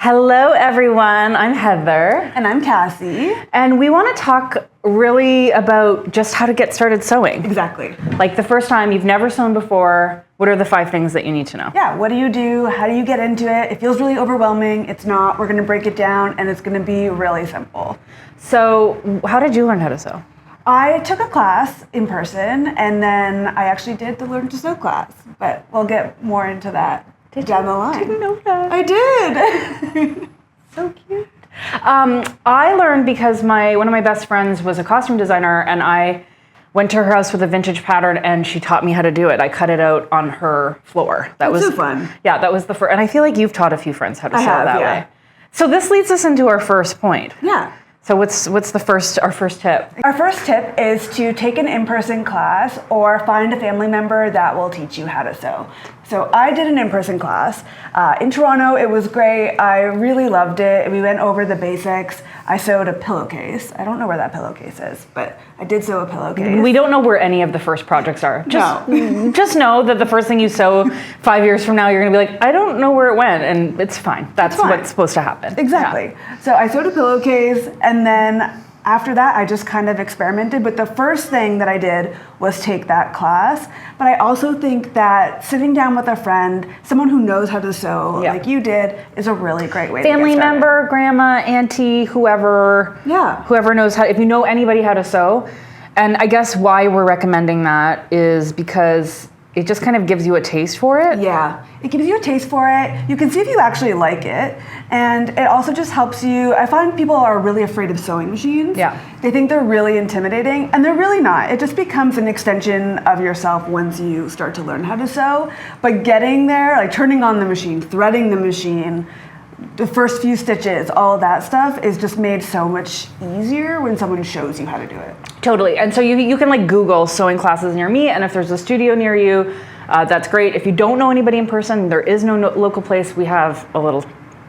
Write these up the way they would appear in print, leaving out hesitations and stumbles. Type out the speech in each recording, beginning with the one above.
Hello, everyone. I'm Heather. And I'm Cassie. And we want to talk really about just how to get started sewing. Exactly. Like the first time you've never sewn before, what are the 5 things that you need to know? Yeah, what do you do? How do you get into it? It feels really overwhelming. It's not. We're going to break it down and it's going to be really simple. So, how did you learn how to sew? I took a class in person and then I actually did the Learn to Sew class, but we'll get more into that down the line. I didn't know that. I did. So cute. I learned because one of my best friends was a costume designer, and I went to her house with a vintage pattern, and she taught me how to do it. I cut it out on her floor. That was so fun. Yeah, that was the first. And I feel like you've taught a few friends how to sew that yeah. way. So this leads us into our first point. Yeah. So what's our first tip? Our first tip is to take an in-person class or find a family member that will teach you how to sew. So I did an in-person class in Toronto. It was great. I really loved it. We went over the basics. I sewed a pillowcase. I don't know where that pillowcase is, but I did sew a pillowcase. We don't know where any of the first projects are. Just know that the first thing you sew 5 years from now, you're going to be like, I don't know where it went, and it's fine. That's what's supposed to happen. Exactly. Yeah. So I sewed a pillowcase, and then after that, I just kind of experimented. But the first thing that I did was take that class. But I also think that sitting down with a friend, someone who knows how to sew, like you did, is a really great way to get started. Family member, grandma, auntie, whoever. Yeah. Whoever knows how. If you know anybody how to sew, and I guess why we're recommending that is because it just kind of gives you a taste for it. Yeah, it gives you a taste for it. You can see if you actually like it. And it also just helps you. I find people are really afraid of sewing machines. Yeah. They think they're really intimidating, and they're really not. It just becomes an extension of yourself once you start to learn how to sew. But getting there, like turning on the machine, threading the machine, the first few stitches, all of that stuff is just made so much easier when someone shows you how to do it. Totally. And so you can like Google sewing classes near me, and if there's a studio near you, that's great. If you don't know anybody in person, there is no local place, we have a little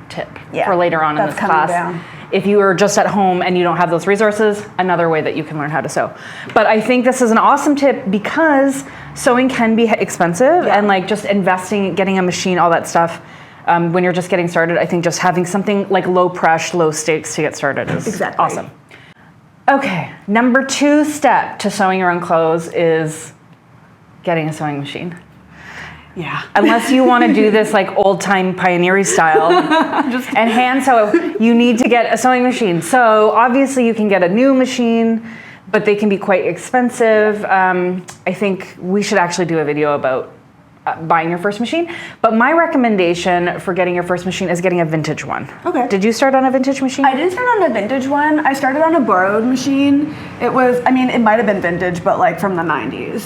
tip for later on in this class. Down. If you are just at home and you don't have those resources, another way that you can learn how to sew. But I think this is an awesome tip because sewing can be expensive, and like just investing, getting a machine, all that stuff. When you're just getting started, I think just having something like low pressure, low stakes to get started is awesome. Okay, number 2 step to sewing your own clothes is getting a sewing machine. Yeah. Unless you want to do this like old time pioneering style and hand sew, you need to get a sewing machine. So obviously you can get a new machine, but they can be quite expensive. I think we should actually do a video about buying your first machine. But my recommendation for getting your first machine is getting a vintage one. Okay. Did you start on a vintage machine? I didn't start on a vintage one. I started on a borrowed machine. It was, it might have been vintage, but like from the 90s.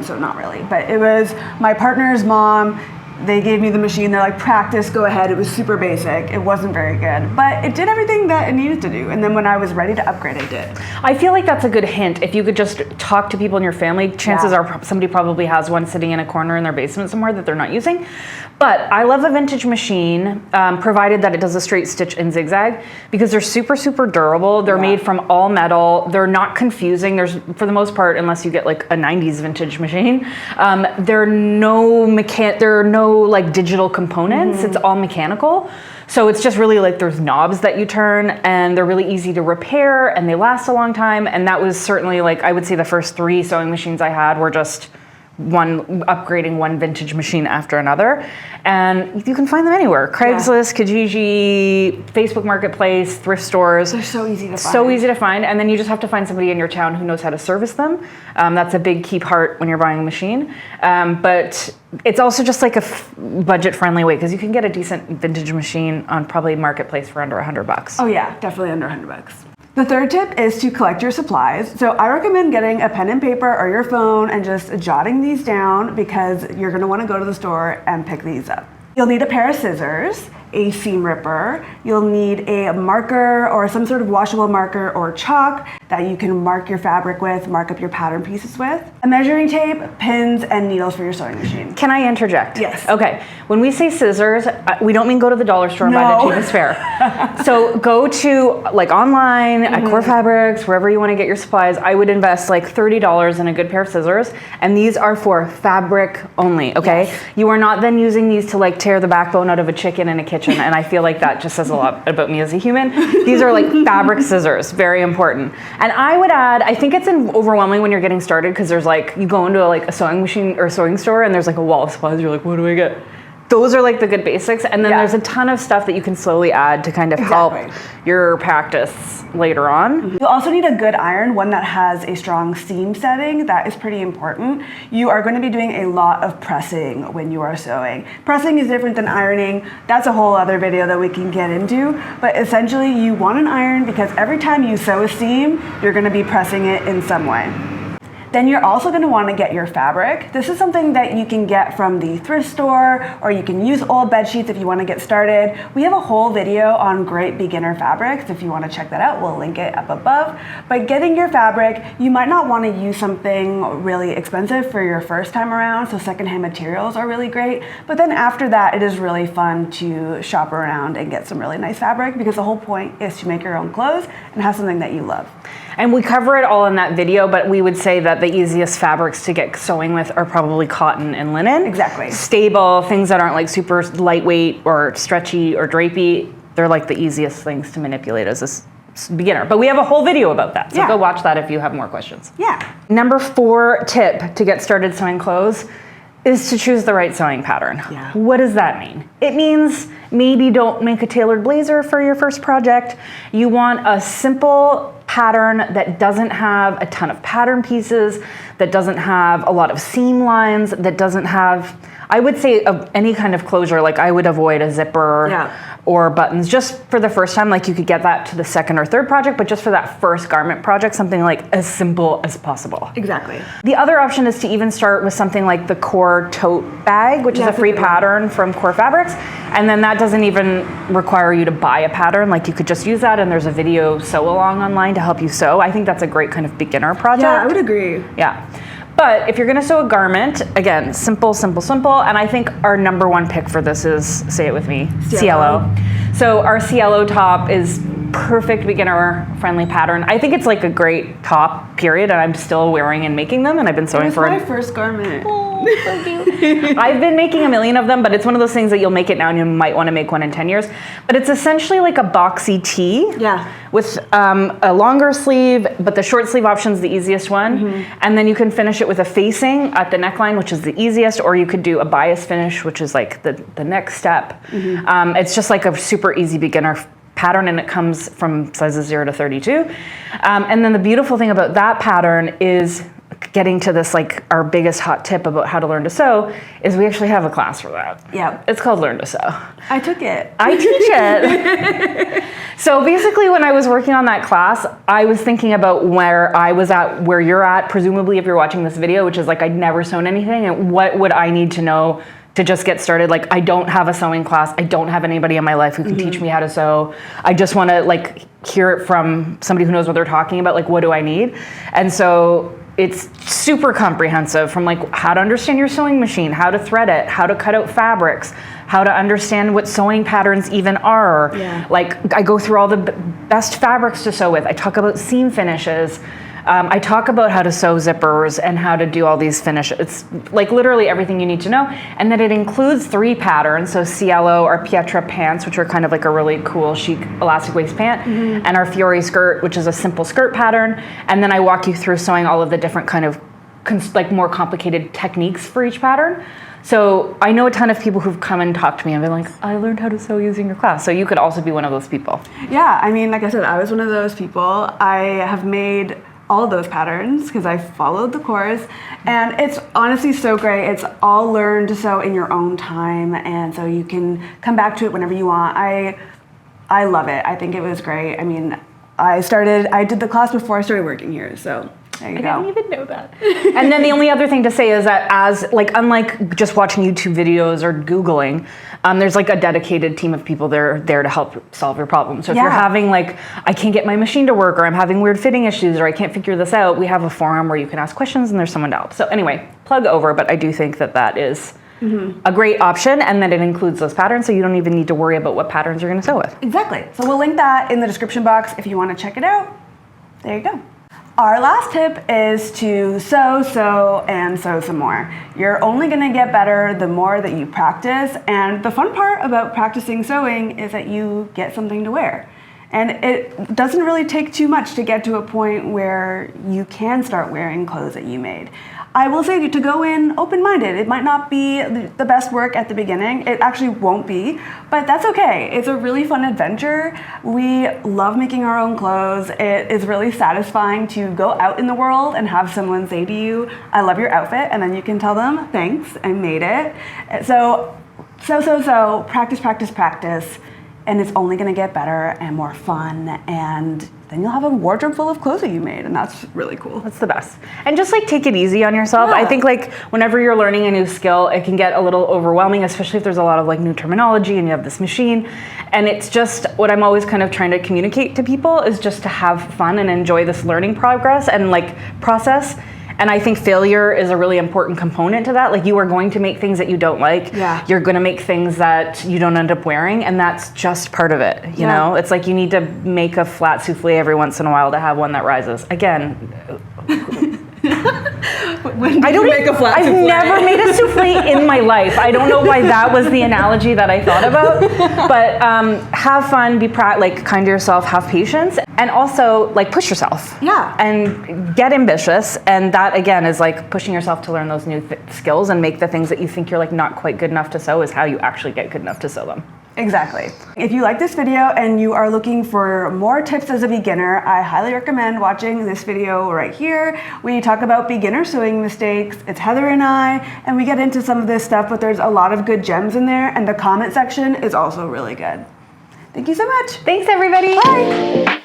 So not really. But it was my partner's mom. They gave me the machine. They're like, practice, go ahead. It was super basic. It wasn't very good, but it did everything that it needed to do. And then when I was ready to upgrade, I did. I feel like that's a good hint. If you could just talk to people in your family, chances are somebody probably has one sitting in a corner in their basement somewhere that they're not using. But I love a vintage machine, provided that it does a straight stitch and zigzag, because they're super, super durable. They're made from all metal. They're not confusing. There's, for the most part, unless you get like a 90s vintage machine, there are no like digital components. It's all mechanical. So it's just really like there's knobs that you turn, and they're really easy to repair, and they last a long time. And that was certainly like, I would say the first 3 sewing machines I had were just upgrading one vintage machine after another. And you can find them anywhere. Craigslist, Kijiji, Facebook Marketplace, thrift stores. They're so easy to find. So easy to find. And then you just have to find somebody in your town who knows how to service them. That's a big key part when you're buying a machine. But it's also just like a budget-friendly way, because you can get a decent vintage machine on probably Marketplace for under $100. Oh yeah, definitely under $100. The third tip is to collect your supplies. So I recommend getting a pen and paper or your phone and just jotting these down, because you're gonna wanna go to the store and pick these up. You'll need a pair of scissors, a seam ripper. You'll need a marker or some sort of washable marker or chalk that you can mark your fabric with, mark up your pattern pieces with, a measuring tape, pins, and needles for your sewing machine. Can I interject? Yes. Okay. When we say scissors, we don't mean go to the dollar store and buy the cheapest pair. So go to like online, at Core Fabrics, wherever you want to get your supplies. I would invest like $30 in a good pair of scissors, and these are for fabric only, okay? Yes. You are not then using these to like tear the backbone out of a chicken in a kitchen kitchen, and I feel like that just says a lot about me as a human. These are like fabric scissors, very important. And I would add, I think it's overwhelming when you're getting started because there's like, you go into a sewing machine or sewing store and there's like a wall of supplies. You're like, what do I get? Those are like the good basics. And then there's a ton of stuff that you can slowly add to kind of help your practice later on. You also need a good iron, one that has a strong seam setting. That is pretty important. You are going to be doing a lot of pressing when you are sewing. Pressing is different than ironing. That's a whole other video that we can get into. But essentially you want an iron because every time you sew a seam, you're going to be pressing it in some way. Then you're also going to want to get your fabric. This is something that you can get from the thrift store, or you can use old bed sheets if you want to get started. We have a whole video on great beginner fabrics. If you want to check that out, we'll link it up above. But getting your fabric, you might not want to use something really expensive for your first time around, so secondhand materials are really great. But then after that, it is really fun to shop around and get some really nice fabric, because the whole point is to make your own clothes and have something that you love. And we cover it all in that video, but we would say that the easiest fabrics to get sewing with are probably cotton and linen. Exactly. Stable, things that aren't like super lightweight or stretchy or drapey, they're like the easiest things to manipulate as a beginner. But we have a whole video about that, so go watch that if you have more questions. Yeah. Number 4 tip to get started sewing clothes is to choose the right sewing pattern. Yeah. What does that mean? It means maybe don't make a tailored blazer for your first project. You want a simple pattern that doesn't have a ton of pattern pieces, that doesn't have a lot of seam lines, that doesn't have, I would say, any kind of closure. Like I would avoid a zipper or buttons just for the first time. Like you could get that to the second or third project, but just for that first garment project, something like as simple as possible. Exactly. The other option is to even start with something like the Core Tote Bag, which is a free pattern from Core Fabrics. And then that doesn't even require you to buy a pattern. Like you could just use that, and there's a video sew along online to help you sew. I think that's a great kind of beginner project. Yeah, I would agree. Yeah. But if you're gonna sew a garment, again, simple, simple, simple. And I think our number 1 pick for this is, say it with me, Cielo. So our Cielo top is perfect beginner friendly pattern. I think it's like a great top, period, and I'm still wearing and making them, and I've been sewing for my first garment. Oh, so cute. I've been making a million of them, but it's one of those things that you'll make it now and you might want to make one in 10 years. But it's essentially like a boxy tee with a longer sleeve, but the short sleeve option is the easiest one. And then you can finish it with a facing at the neckline, which is the easiest, or you could do a bias finish, which is like the next step. It's just like a super easy beginner pattern, and it comes from sizes 0 to 32. And then the beautiful thing about that pattern is, getting to this, like our biggest hot tip about how to learn to sew, is we actually have a class for that. Yeah. It's called Learn to Sew. I took it. I teach it. So basically when I was working on that class, I was thinking about where I was at, where you're at, presumably if you're watching this video, which is like I'd never sewn anything, and what would I need to know to just get started. Like I don't have a sewing class. I don't have anybody in my life who can teach me how to sew. I just want to like hear it from somebody who knows what they're talking about. Like, what do I need? And so it's super comprehensive, from like how to understand your sewing machine, how to thread it, how to cut out fabrics, how to understand what sewing patterns even are. Like I go through all the best fabrics to sew with. I talk about seam finishes. I talk about how to sew zippers and how to do all these finishes. It's like literally everything you need to know. And then it includes 3 patterns. So Cielo, our Pietra pants, which are kind of like a really cool chic elastic waist pant, and our Fiore skirt, which is a simple skirt pattern. And then I walk you through sewing all of the different kind of like more complicated techniques for each pattern. So I know a ton of people who've come and talked to me and been like, I learned how to sew using your class. So you could also be one of those people. Yeah, I mean, like I said, I was one of those people. I have made all of those patterns because I followed the course, and it's honestly so great. It's all learned to sew in your own time, and so you can come back to it whenever you want. I love it. I think it was great. I mean, I did the class before I started working here, so there you go. I didn't even know that. And then the only other thing to say is that unlike just watching YouTube videos or Googling, there's like a dedicated team of people that are there to help solve your problem. So if you're having like, I can't get my machine to work, or I'm having weird fitting issues, or I can't figure this out, we have a forum where you can ask questions and there's someone to help. So anyway, plug over, but I do think that is a great option, and that it includes those patterns, so you don't even need to worry about what patterns you're gonna sew with. Exactly. So we'll link that in the description box if you wanna check it out. There you go. Our last tip is to sew, and sew some more. You're only gonna get better the more that you practice, and the fun part about practicing sewing is that you get something to wear. And it doesn't really take too much to get to a point where you can start wearing clothes that you made. I will say to go in open-minded. It might not be the best work at the beginning. It actually won't be, but that's okay. It's a really fun adventure. We love making our own clothes. It is really satisfying to go out in the world and have someone say to you, I love your outfit, and then you can tell them, thanks, I made it. So, practice, practice, practice, and it's only gonna get better and more fun, and then you'll have a wardrobe full of clothes that you made, and that's really cool. That's the best. And just like take it easy on yourself. Yeah. I think like whenever you're learning a new skill, it can get a little overwhelming, especially if there's a lot of like new terminology and you have this machine. And it's just what I'm always kind of trying to communicate to people is just to have fun and enjoy this learning progress and like process. And I think failure is a really important component to that. Like you are going to make things that you don't like. Yeah. You're going to make things that you don't end up wearing, and that's just part of it. You know, it's like you need to make a flat souffle every once in a while to have one that rises. Again, I don't make a flat souffle. I've never made a souffle in my life. I don't know why that was the analogy that I thought about. But have fun, be like kind to yourself, have patience, and also like push yourself. Yeah. And get ambitious. And that again is like pushing yourself to learn those new skills and make the things that you think you're like not quite good enough to sew is how you actually get good enough to sew them. Exactly. If you like this video and you are looking for more tips as a beginner, I highly recommend watching this video right here. We talk about beginner sewing mistakes. It's Heather and I, and we get into some of this stuff, but there's a lot of good gems in there, and the comment section is also really good. Thank you so much. Thanks, everybody. Bye.